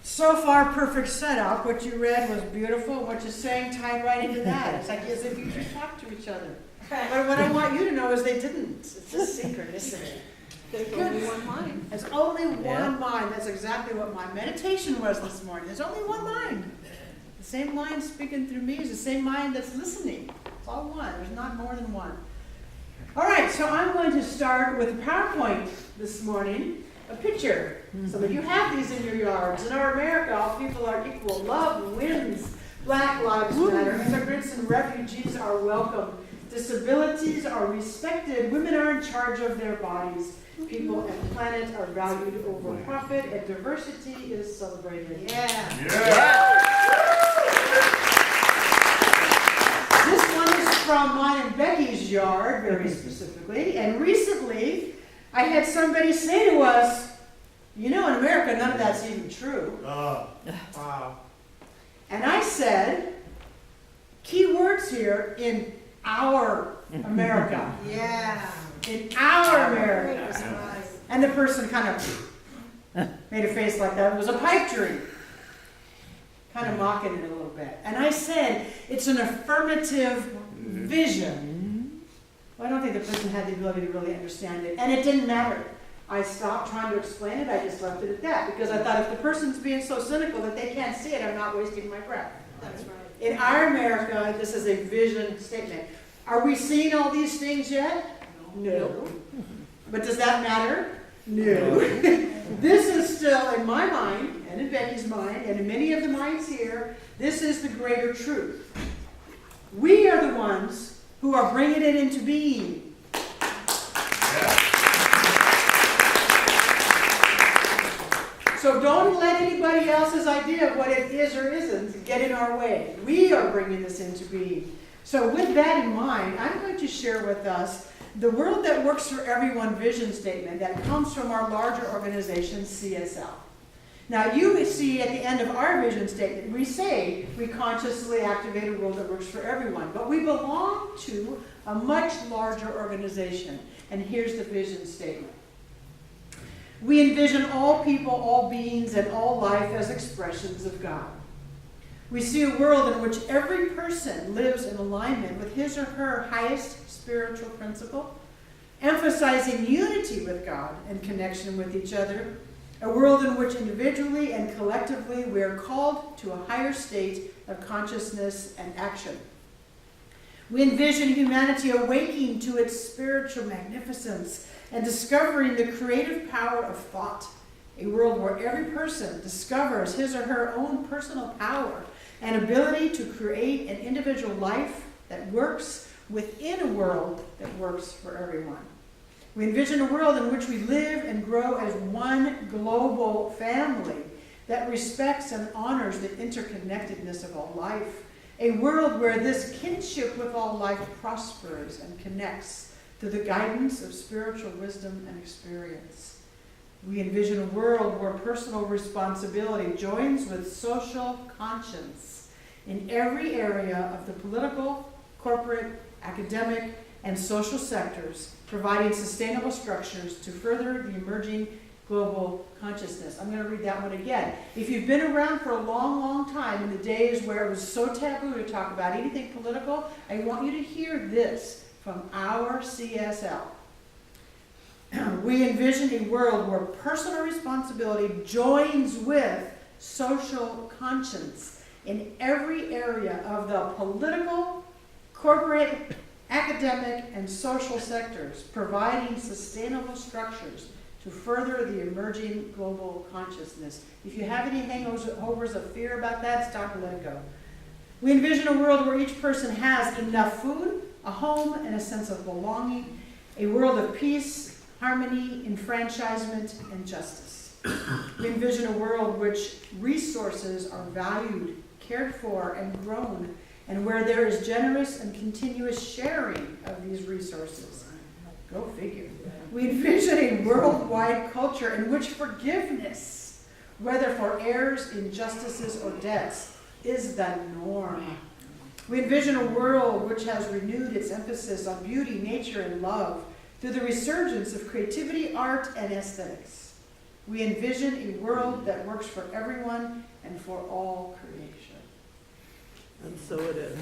So far, perfect setup. What you read was beautiful. What you're saying tied right into that. It's like as if you just talk to each other. But what I want you to know is they didn't. It's a synchronicity. There's only one mind. There's only one mind. That's exactly what my meditation was this morning. There's only one mind. The same mind speaking through me is the same mind that's listening. It's all one. There's not more than one. All right, so I'm going to start with a PowerPoint this morning. A picture. Some of you have these in your yards. In our America, all people are equal. Love wins. Black lives matter. Immigrants and refugees are welcome. Disabilities are respected. Women are in charge of their bodies. People and planet are valued over profit, and diversity is celebrated. Yeah. This one is from mine and Becky's yard, very specifically. And recently, I had somebody say to us, you know, in America, none of that's even true. Oh, wow. And I said, key words here, in our America. Yeah. In our America. And the person kind of made a face like that. It was a pipe dream. Kind of mocking it a little bit. And I said, it's an affirmative vision. Well, I don't think the person had the ability to really understand it. And it didn't matter. I stopped trying to explain it. I just left it at that. Because I thought if the person's being so cynical that they can't see it, I'm not wasting my breath. That's right. In our America, this is a vision statement. Are we seeing all these things yet? No. But does that matter? No. This is still, in my mind, and in Becky's mind, and in many of the minds here, this is the greater truth. We are the ones who are bringing it into being. So don't let anybody else's idea of what it is or isn't get in our way. We are bringing this into being. So with that in mind, I'm going to share with us the World That Works for Everyone vision statement that comes from our larger organization, CSL. Now you see at the end of our vision statement, we say we consciously activate a world that works for everyone, but we belong to a much larger organization. And here's the vision statement. We envision all people, all beings, and all life as expressions of God. We see a world in which every person lives in alignment with his or her highest spiritual principle, emphasizing unity with God and connection with each other. A world in which individually and collectively we are called to a higher state of consciousness and action. We envision humanity awaking to its spiritual magnificence and discovering the creative power of thought. A world where every person discovers his or her own personal power and ability to create an individual life that works within a world that works for everyone. We envision a world in which we live and grow as one global family that respects and honors the interconnectedness of all life. A world where this kinship with all life prospers and connects through the guidance of spiritual wisdom and experience. We envision a world where personal responsibility joins with social conscience in every area of the political, corporate, academic, and social sectors, providing sustainable structures to further the emerging global consciousness. I'm going to read that one again. If you've been around for a long, long time in the days where it was so taboo to talk about anything political, I want you to hear this from our CSL. We envision a world where personal responsibility joins with social conscience in every area of the political, corporate, academic, and social sectors, providing sustainable structures to further the emerging global consciousness. If you have any hangovers of fear about that, it's time to let it go. We envision a world where each person has enough food, a home, and a sense of belonging, a world of peace, harmony, enfranchisement, and justice. We envision a world in which resources are valued, cared for, and grown, and where there is generous and continuous sharing of these resources. Go figure. We envision a worldwide culture in which forgiveness, whether for errors, injustices, or debts, is the norm. We envision a world which has renewed its emphasis on beauty, nature, and love through the resurgence of creativity, art, and aesthetics. We envision a world that works for everyone and for all creation. And so it is.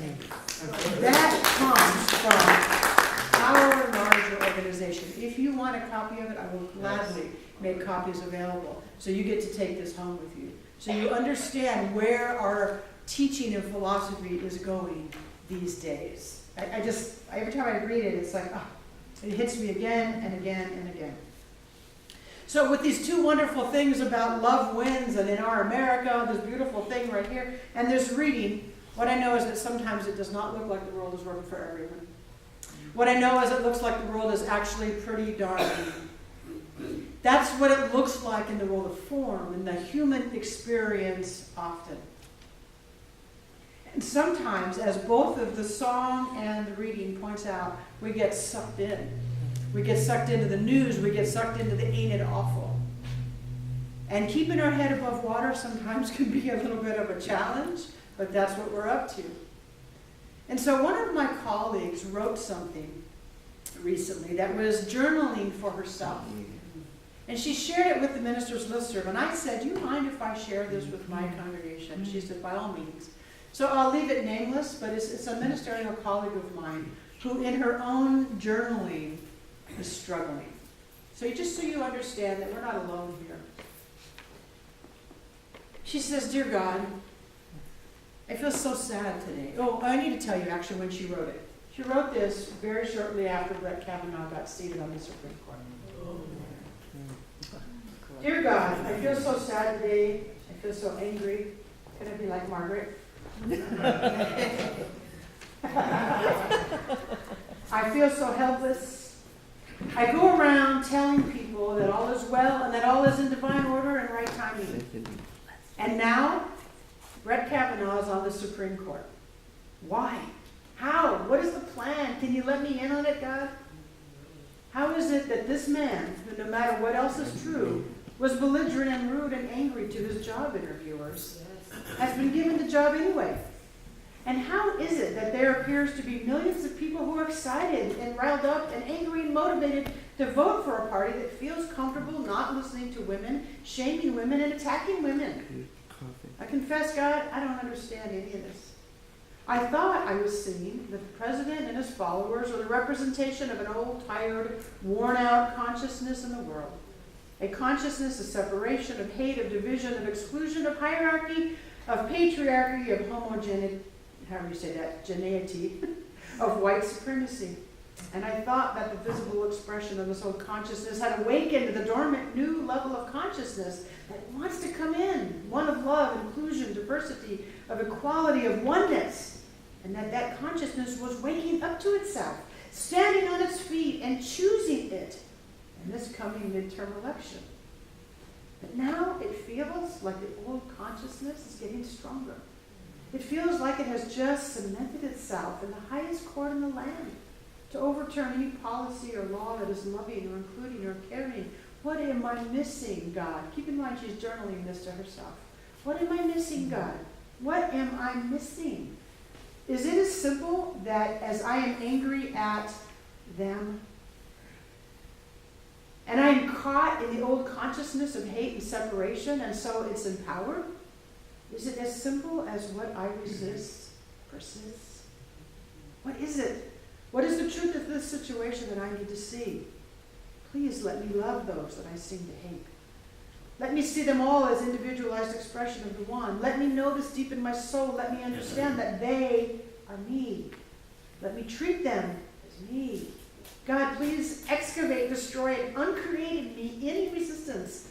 That comes from our larger organization. If you want a copy of it, I will gladly make copies available. So you get to take this home with you. So you understand where our teaching of philosophy is going these days. Every time I read it, it's like, it hits me again and again and again. So with these two wonderful things about love wins and in our America, this beautiful thing right here, and this reading, what I know is that sometimes it does not look like the world is working for everyone. What I know is it looks like the world is actually pretty darn mean. That's what it looks like in the world of form, in the human experience often. And sometimes, as both of the song and the reading points out, we get sucked in. We get sucked into the news. We get sucked into the ain't it awful. And keeping our head above water sometimes can be a little bit of a challenge, but that's what we're up to. And so one of my colleagues wrote something recently that was journaling for herself. And she shared it with the minister's listserv. And I said, do you mind if I share this with my congregation? She said, by all means. So I'll leave it nameless, but it's a ministerial colleague of mine who in her own journaling is struggling. So just so you understand that we're not alone here. She says, dear God, I feel so sad today. Oh, I need to tell you actually when she wrote it. She wrote this very shortly after Brett Kavanaugh got seated on the Supreme Court. Dear God, I feel so sad today. I feel so angry. Can I be like Margaret? I feel so helpless. I go around telling people that all is well and that all is in divine order and right timing. And now, Brett Kavanaugh is on the Supreme Court. Why? How? What is the plan? Can you let me in on it, God? How is it that this man, who no matter what else is true, was belligerent and rude and angry to his job interviewers, has been given the job anyway? And how is it that there appears to be millions of people who are excited and riled up and angry and motivated to vote for a party that feels comfortable not listening to women, shaming women, and attacking women? I confess, God, I don't understand any of this. I thought I was seeing that the president and his followers were the representation of an old, tired, worn-out consciousness in the world. A consciousness of separation, of hate, of division, of exclusion, of hierarchy, of patriarchy, of geneity, of white supremacy. And I thought that the visible expression of this old consciousness had awakened the dormant new level of consciousness that wants to come in, one of love, inclusion, diversity, of equality, of oneness, and that consciousness was waking up to itself, standing on its feet and choosing it in this coming midterm election. But now it feels like the old consciousness is getting stronger. It feels like it has just cemented itself in the highest court in the land to overturn any policy or law that is loving or including or caring. What am I missing, God? Keep in mind she's journaling this to herself. What am I missing, God? What am I missing? Is it as simple that as I am angry at them, and I am caught in the old consciousness of hate and separation, and so it's in power? Is it as simple as what I resist persists? What is it? What is the truth of this situation that I need to see? Please let me love those that I seem to hate. Let me see them all as individualized expression of the one. Let me know this deep in my soul. Let me understand that they are me. Let me treat them as me. God, please excavate, destroy, and uncreate in me any resistance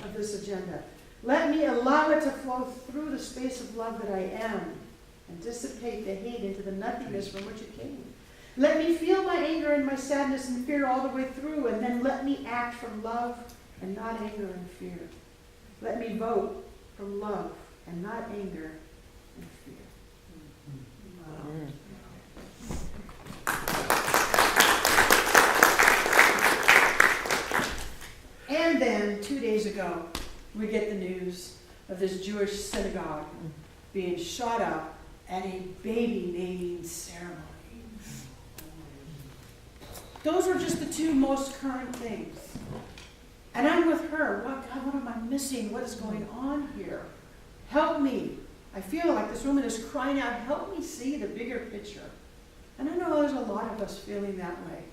of this agenda. Let me allow it to flow through the space of love that I am and dissipate the hate into the nothingness from which it came. Let me feel my anger and my sadness and fear all the way through, and then let me act from love and not anger and fear. Let me vote from love and not anger and fear. And then 2 days ago, we get the news of this Jewish synagogue being shot up at a baby naming ceremony. Those are just the two most current things. And I'm with her. God, what am I missing? What is going on here? Help me. I feel like this woman is crying out, help me see the bigger picture. And I know there's a lot of us feeling that way.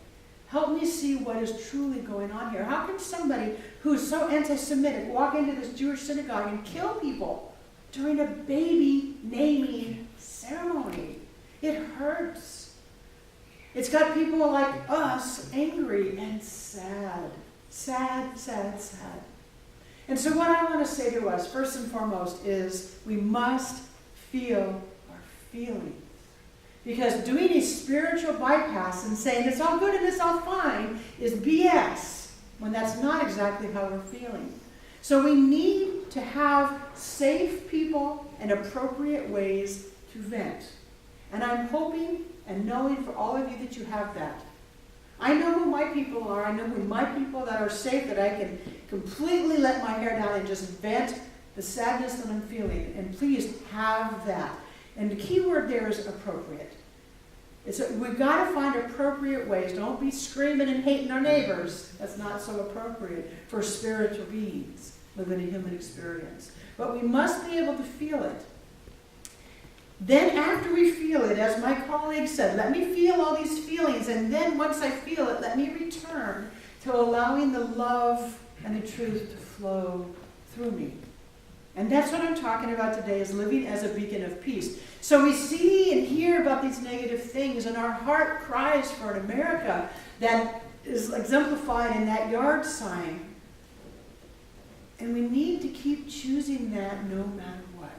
Help me see what is truly going on here. How can somebody who's so anti-Semitic walk into this Jewish synagogue and kill people during a baby naming ceremony? It hurts. It's got people like us angry and sad. Sad, sad, sad. And so what I want to say to us, first and foremost, is we must feel our feelings. Because doing a spiritual bypass and saying it's all good and it's all fine is BS, when that's not exactly how we're feeling. So we need to have safe people and appropriate ways to vent. And I'm hoping and knowing for all of you that you have that. I know who my people are. I know who my people that are safe, that I can completely let my hair down and just vent the sadness that I'm feeling. And please have that. And the key word there is appropriate. We've got to find appropriate ways. Don't be screaming and hating our neighbors. That's not so appropriate for spiritual beings living a human experience. But we must be able to feel it. Then after we feel it, as my colleague said, let me feel all these feelings, and then once I feel it, let me return to allowing the love and the truth to flow through me. And that's what I'm talking about today, is living as a beacon of peace. So we see and hear about these negative things, and our heart cries for an America that is exemplified in that yard sign. And we need to keep choosing that no matter what.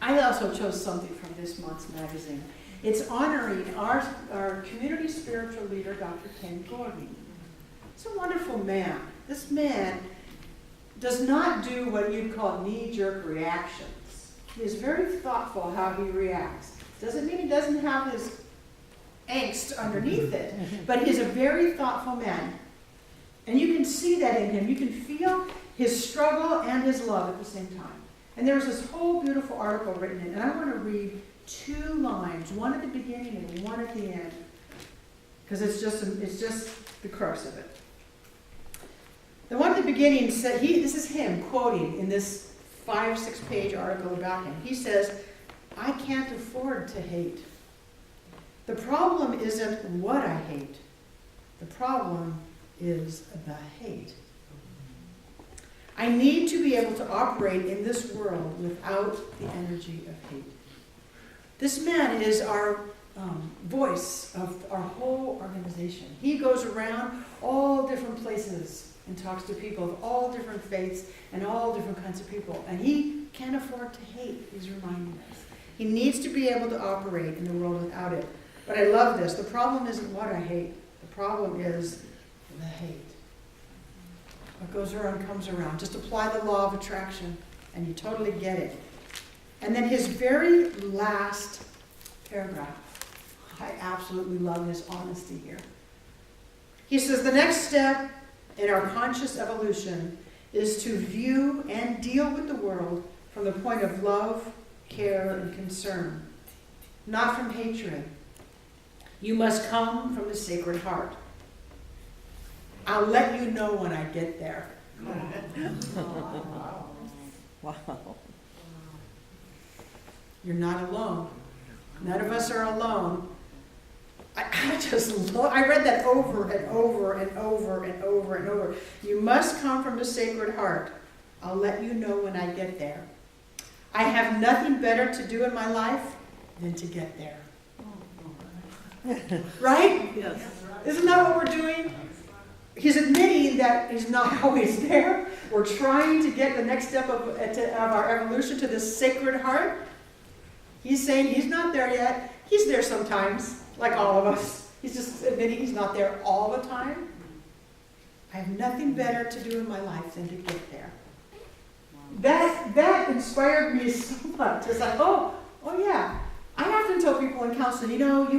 I also chose something from this month's magazine. It's honoring our community spiritual leader, Dr. Kindorf. He's a wonderful man. This man does not do what you'd call knee-jerk reactions. He is very thoughtful how he reacts. Doesn't mean he doesn't have his angst underneath it, but he's a very thoughtful man. And you can see that in him. You can feel his struggle and his love at the same time. And there's this whole beautiful article written in, and I want to read 2 lines, one at the beginning and one at the end, because it's just the crux of it. The one at the beginning said, this is him quoting in this 5-6 page article about him. He says, I can't afford to hate. The problem isn't what I hate. The problem is the hate. I need to be able to operate in this world without the energy of hate. This man is our voice of our whole organization. He goes around all different places and talks to people of all different faiths and all different kinds of people. And he can't afford to hate, he's reminding us. He needs to be able to operate in the world without it. But I love this. The problem isn't what I hate. The problem is the hate. What goes around comes around. Just apply the law of attraction and you totally get it. And then his very last paragraph. I absolutely love his honesty here. He says, the next step in our conscious evolution is to view and deal with the world from the point of love, care, and concern, not from hatred. You must come from the Sacred Heart. I'll let you know when I get there. Wow. You're not alone. None of us are alone. I read that over and over and over and over and over. You must come from the Sacred Heart. I'll let you know when I get there. I have nothing better to do in my life than to get there. Right? Yes. Isn't that what we're doing? He's admitting that he's not always there. We're trying to get the next step of our evolution to this Sacred Heart. He's saying he's not there yet. He's there sometimes, like all of us. He's just admitting he's not there all the time. I have nothing better to do in my life than to get there. That inspired me so much. It's like, oh yeah. I often tell people in counseling,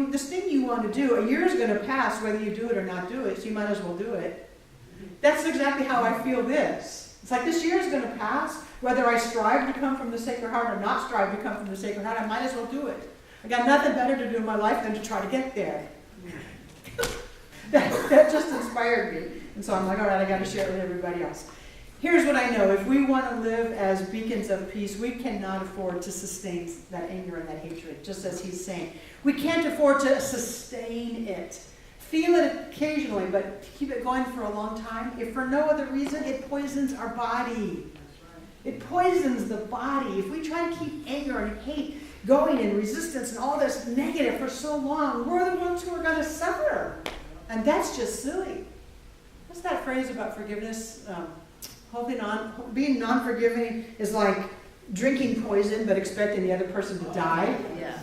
this thing you want to do, a year is going to pass whether you do it or not do it, so you might as well do it. That's exactly how I feel this. It's like this year is going to pass, whether I strive to come from the Sacred Heart or not strive to come from the Sacred Heart, I might as well do it. I got nothing better to do in my life than to try to get there. That just inspired me. And so I'm like, all right, I got to share it with everybody else. Here's what I know. If we want to live as beacons of peace, we cannot afford to sustain that anger and that hatred, just as he's saying. We can't afford to sustain it. Feel it occasionally, but keep it going for a long time. If for no other reason, it poisons our body. It poisons the body. If we try to keep anger and hate going and resistance and all this negative for so long, we're the ones who are going to suffer. And that's just silly. What's that phrase about forgiveness? Being non-forgiving is like drinking poison but expecting the other person to die. Yes.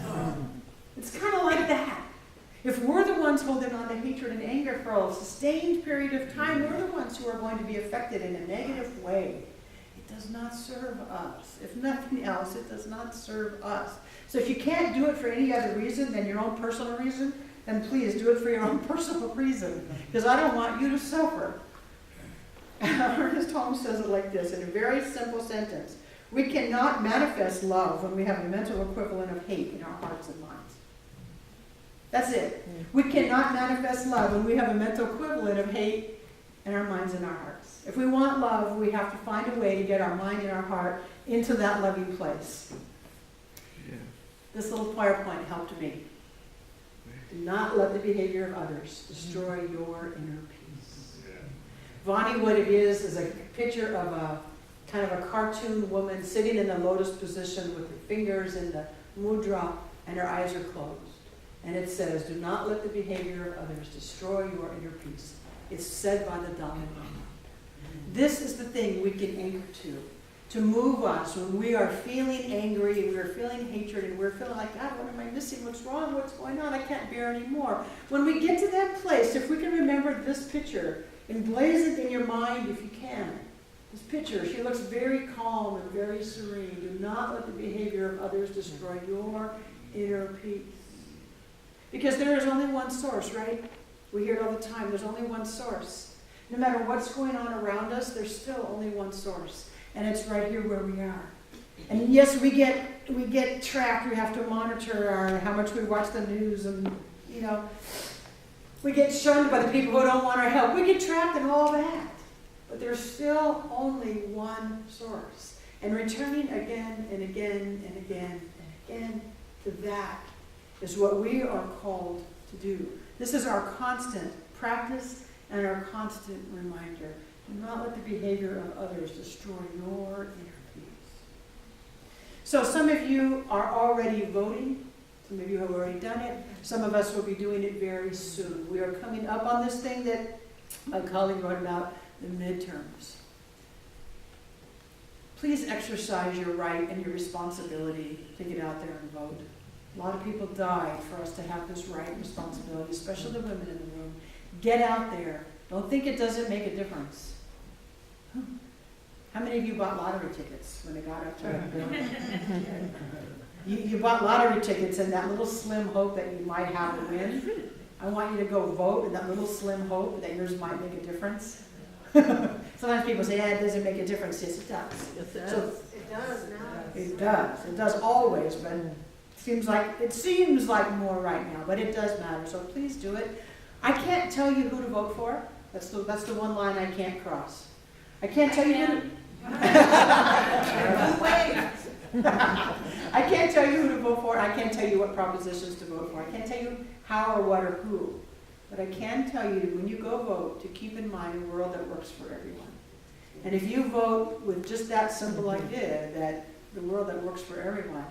It's kind of like that. If we're the ones holding on to hatred and anger for a sustained period of time, we're the ones who are going to be affected in a negative way. It does not serve us. If nothing else, it does not serve us. So if you can't do it for any other reason than your own personal reason, then please do it for your own personal reason, because I don't want you to suffer. Ernest Holmes says it like this, in a very simple sentence. We cannot manifest love when we have a mental equivalent of hate in our hearts and minds. That's it. We cannot manifest love when we have a mental equivalent of hate in our minds and our hearts. If we want love, we have to find a way to get our mind and our heart into that loving place. Yeah. This little PowerPoint helped me. Do not let the behavior of others destroy your inner peace. Yeah. Vonnie, what it is a picture of a kind of a cartoon woman sitting in the lotus position with her fingers in the mudra and her eyes are closed. And it says, do not let the behavior of others destroy your inner peace. It's said by the Dalai Lama. This is the thing we can anchor to move us when we are feeling angry and we're feeling hatred and we're feeling like, God, what am I missing? What's wrong? What's going on? I can't bear anymore. When we get to that place, if we can remember this picture, emblaze it in your mind if you can. This picture, she looks very calm and very serene. Do not let the behavior of others destroy your inner peace. Because there is only one source, right? We hear it all the time. There's only one source. No matter what's going on around us, there's still only one source. And it's right here where we are. And yes, we get trapped. We have to monitor how much we watch the news and, we get shunned by the people who don't want our help. We get trapped in all that. But there's still only one source. And returning again and again and again and again to that is what we are called to do. This is our constant practice and our constant reminder. Do not let the behavior of others destroy your inner peace. So some of you are already voting. Some of you have already done it. Some of us will be doing it very soon. We are coming up on this thing that a colleague wrote about, the midterms. Please exercise your right and your responsibility to get out there and vote. A lot of people died for us to have this right and responsibility, especially the women in the room. Get out there. Don't think it doesn't make a difference. How many of you bought lottery tickets when they got up to it? You bought lottery tickets and that little slim hope that you might have to win. I want you to go vote in that little slim hope that yours might make a difference. Sometimes people say, it doesn't make a difference. Yes, it does. Yes, it so, does. It does now. It does. It does always, but it seems like more right now, but it does matter. So please do it. I can't tell you who to vote for. That's the one line I can't cross. I can't tell you who to... I can't tell you who to vote for. I can't tell you what propositions to vote for. I can't tell you how or what or who. But I can tell you when you go vote to keep in mind a world that works for everyone. And if you vote with just that simple idea that the world that works for everyone,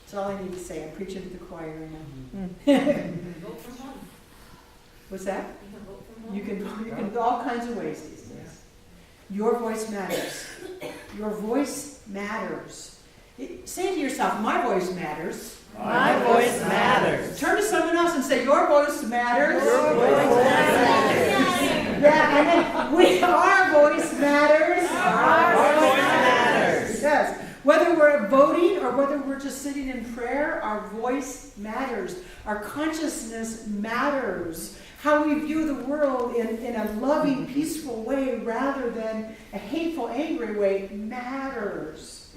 that's all I need to say. I'm preaching to the choir now. Vote from home. What's that? You can vote from home. You can all kinds of ways these days. Your voice matters. Your voice matters. Say to yourself, my voice matters. My voice matters. Turn to someone else and say, your voice matters. Your voice matters. Yeah, and then our voice matters. Our voice matters. Yes. Whether we're voting or whether we're just sitting in prayer, our voice matters. Our consciousness matters. How we view the world in a loving, peaceful way rather than a hateful, angry way matters.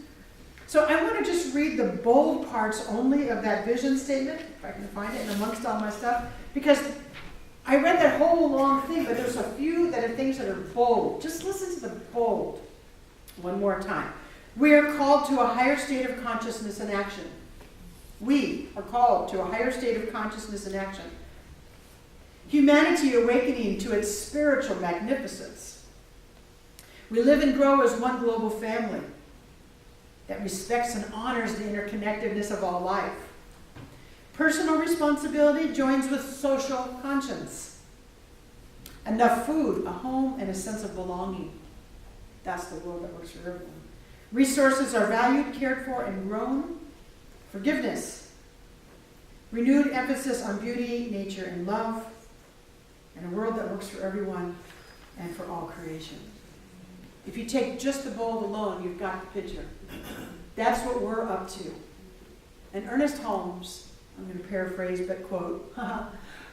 So I want to just read the bold parts only of that vision statement, if I can find it, and amongst all my stuff, because I read that whole long thing, but there's a few that are things that are bold. Just listen to the bold one more time. We are called to a higher state of consciousness and action. We are called to a higher state of consciousness and action. Humanity awakening to its spiritual magnificence. We live and grow as one global family that respects and honors the interconnectedness of all life. Personal responsibility joins with social conscience. Enough food, a home, and a sense of belonging. That's the world that works for everyone. Resources are valued, cared for, and grown. Forgiveness. Renewed emphasis on beauty, nature, and love. And a world that works for everyone and for all creation. If you take just the bold alone, you've got the picture. That's what we're up to. And Ernest Holmes, I'm going to paraphrase but quote,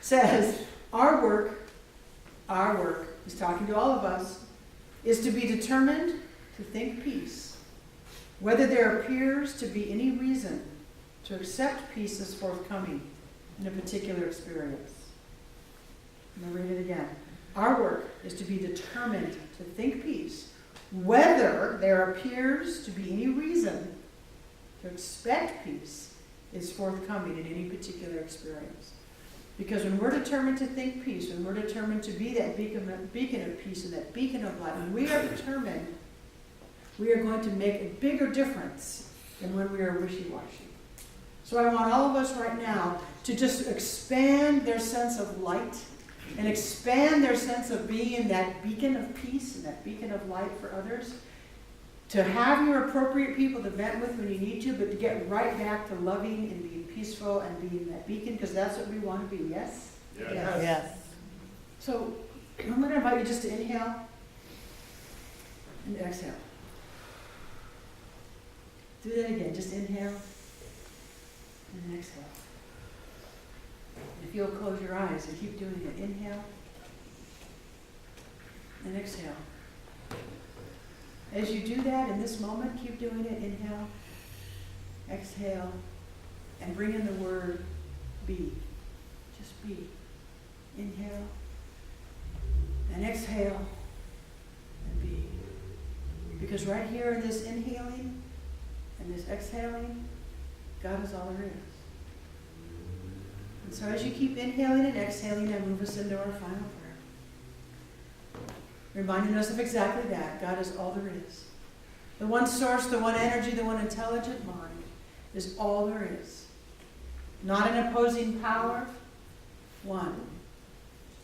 says, our work, he's talking to all of us, is to be determined to think peace, whether there appears to be any reason to accept peace as forthcoming in a particular experience. I'm going to read it again. Our work is to be determined to think peace, whether there appears to be any reason to expect peace is forthcoming in any particular experience. Because when we're determined to think peace, when we're determined to be that beacon of peace and that beacon of light, when we are determined, we are going to make a bigger difference than when we are wishy-washy. So I want all of us right now to just expand their sense of light and expand their sense of being that beacon of peace and that beacon of light for others. To have your appropriate people to vent with when you need to, but to get right back to loving and being peaceful and being that beacon, because that's what we want to be, yes? Yes. So I'm going to invite you just to inhale and exhale. Do that again. Just inhale and exhale. If you'll close your eyes and keep doing it. Inhale and exhale. As you do that in this moment, keep doing it. Inhale, exhale, and bring in the word be. Just be. Inhale and exhale and be. Because right here in this inhaling and this exhaling, God is all there is. And so as you keep inhaling and exhaling, I move us into our final prayer. Reminding us of exactly that. God is all there is. The one source, the one energy, the one intelligent mind is all there is. Not an opposing power. One.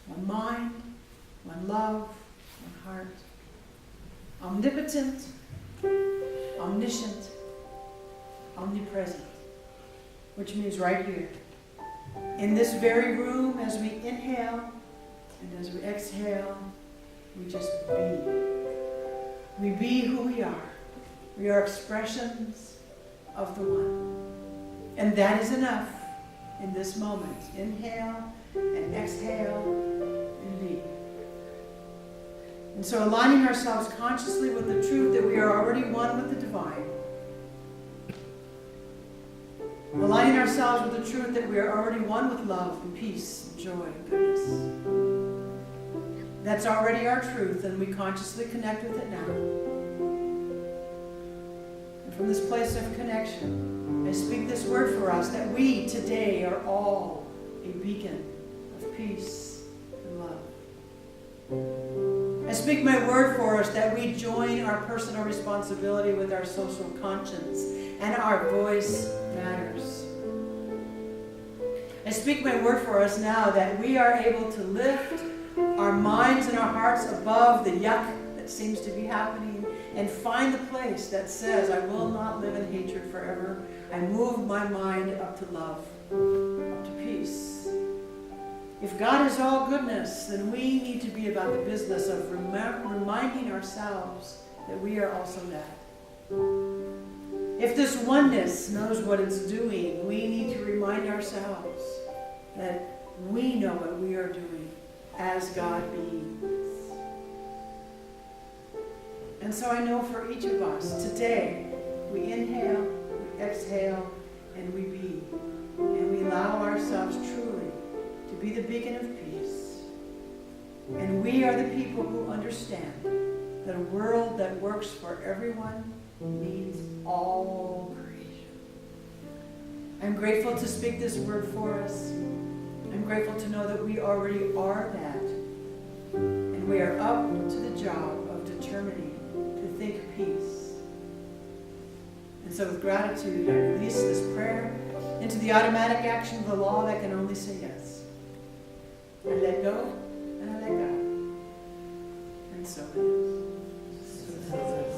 One mind, one love, one heart. Omnipotent, omniscient, omnipresent. Which means right here. In this very room, as we inhale and as we exhale, we just be. We be who we are. We are expressions of the one. And that is enough in this moment. Inhale and exhale and be. And so aligning ourselves consciously with the truth that we are already one with the divine. Aligning ourselves with the truth that we are already one with love and peace and joy and goodness. That's already our truth, and we consciously connect with it now. And from this place of connection, I speak this word for us, that we today are all a beacon of peace and love. I speak my word for us, that we join our personal responsibility with our social conscience, and our voice matters. I speak my word for us now, that we are able to lift our minds and our hearts above the yuck that seems to be happening and find the place that says, I will not live in hatred forever. I move my mind up to love, up to peace. If God is all goodness, then we need to be about the business of reminding ourselves that we are also that. If this oneness knows what it's doing, we need to remind ourselves that we know what we are doing as God being. And so I know for each of us today, We inhale, we exhale, and we be. And we allow ourselves truly to be the beacon of peace. And we are the people who understand that a world that works for everyone means all creation. I'm grateful to speak this word for us. I'm grateful to know that we already are that. And we are up to the job of determining to think peace. And so with gratitude, I release this prayer into the automatic action of the law that can only say yes. I let go and I let God. And so it is.